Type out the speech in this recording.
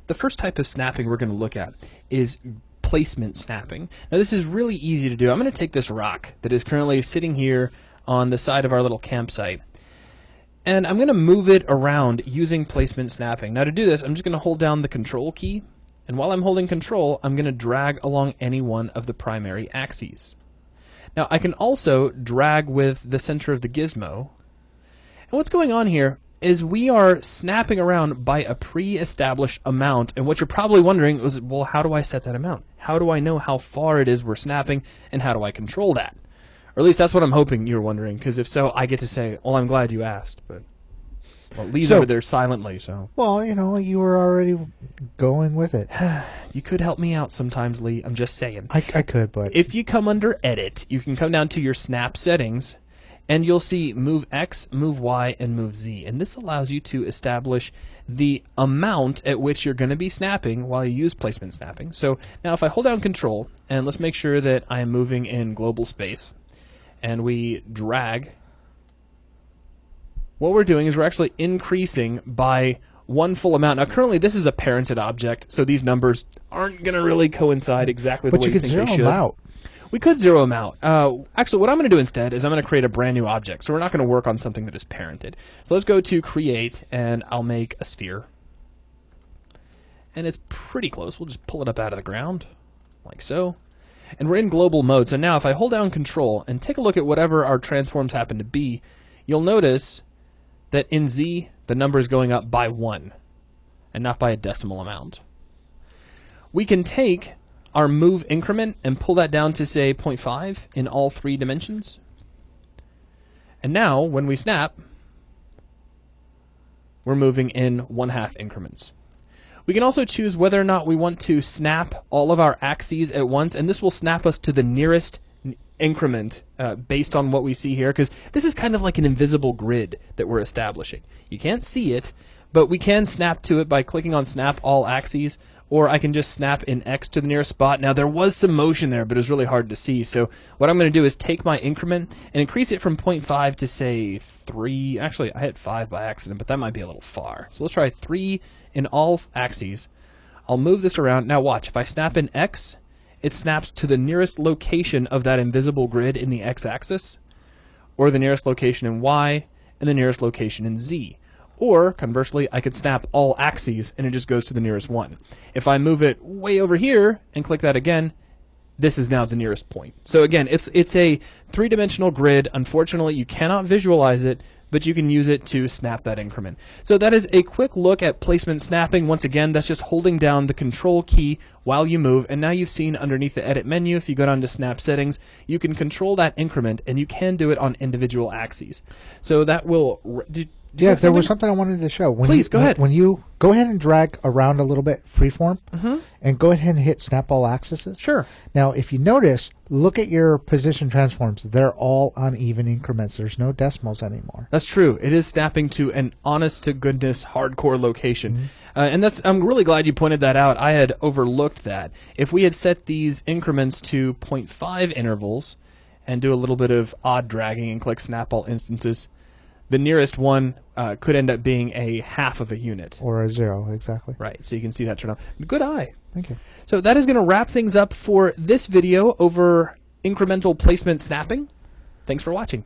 The first type of snapping we're going to look at is placement snapping. Now this is really easy to do. I'm going to take this rock that is currently sitting here on the side of our little campsite, and I'm going to move it around using placement snapping. Now to do this, I'm just going to hold down the control key, and while I'm holding control, I'm going to drag along any one of the primary axes. Now I can also drag with the center of the gizmo, and what's going on here is we are snapping around by a pre-established amount, and what you're probably wondering is, well, how do I set that amount? How do I know how far it is we're snapping, and how do I control that? Or at least that's what I'm hoping you're wondering, because if so, I get to say, well, I'm glad you asked, but well, Lee's over there silently, so. Well, you know, you were already going with it. You could help me out sometimes, Lee. I'm just saying. I could, but if you come under Edit, you can come down to your Snap settings, and you'll see Move X, Move Y, and Move Z. And this allows you to establish the amount at which you're going to be snapping while you use placement snapping. So now if I hold down Control, and let's make sure that I am moving in global space, and we drag, what we're doing is we're actually increasing by one full amount. Now currently this is a parented object, so these numbers aren't going to really coincide exactly the way you think they should. But you could zero them out. We could zero them out. Actually, what I'm going to do instead is I'm going to create a brand new object. So we're not going to work on something that is parented. So let's go to Create, and I'll make a sphere. And it's pretty close. We'll just pull it up out of the ground, like so. And we're in global mode. So now if I hold down Control and take a look at whatever our transforms happen to be, you'll notice that in Z, the number is going up by 1, and not by a decimal amount. We can take our move increment and pull that down to, say, 0.5 in all 3 dimensions. And now, when we snap, we're moving in 1/2 increments. We can also choose whether or not we want to snap all of our axes at once, and this will snap us to the nearest increment based on what we see here, because this is kind of like an invisible grid that we're establishing. You can't see it, but we can snap to it by clicking on Snap All Axes, or I can just snap in X to the nearest spot. Now there was some motion there, but it was really hard to see. So what I'm going to do is take my increment and increase it from 0.5 to, say, 3. Actually, I hit 5 by accident, but that might be a little far. So let's try 3 in all axes. I'll move this around. Now watch, if I snap in X, it snaps to the nearest location of that invisible grid in the X-axis, or the nearest location in Y, and the nearest location in Z. Or, conversely, I could snap all axes, and it just goes to the nearest one. If I move it way over here and click that again, this is now the nearest point. So again, it's a 3-dimensional grid. Unfortunately, you cannot visualize it, but you can use it to snap that increment. So that is a quick look at placement snapping. Once again, that's just holding down the Control key while you move, and now you've seen underneath the Edit menu, if you go down to Snap Settings, you can control that increment, and you can do it on individual axes. So that will... Yeah, there was something I wanted to show. Please, go ahead. When you go ahead and drag around a little bit, freeform, and go ahead and hit Snap All Axes. Sure. Now, if you notice, look at your position transforms. They're all uneven increments. There's no decimals anymore. That's true. It is snapping to an honest-to-goodness hardcore location. And I'm really glad you pointed that out. I had overlooked that. If we had set these increments to 0.5 intervals and do a little bit of odd dragging and click Snap All Instances, the nearest one could end up being a 1/2 of a unit. Or a 0, exactly. Right, so you can see that turn on. Good eye. Thank you. So that is going to wrap things up for this video over incremental placement snapping. Thanks for watching.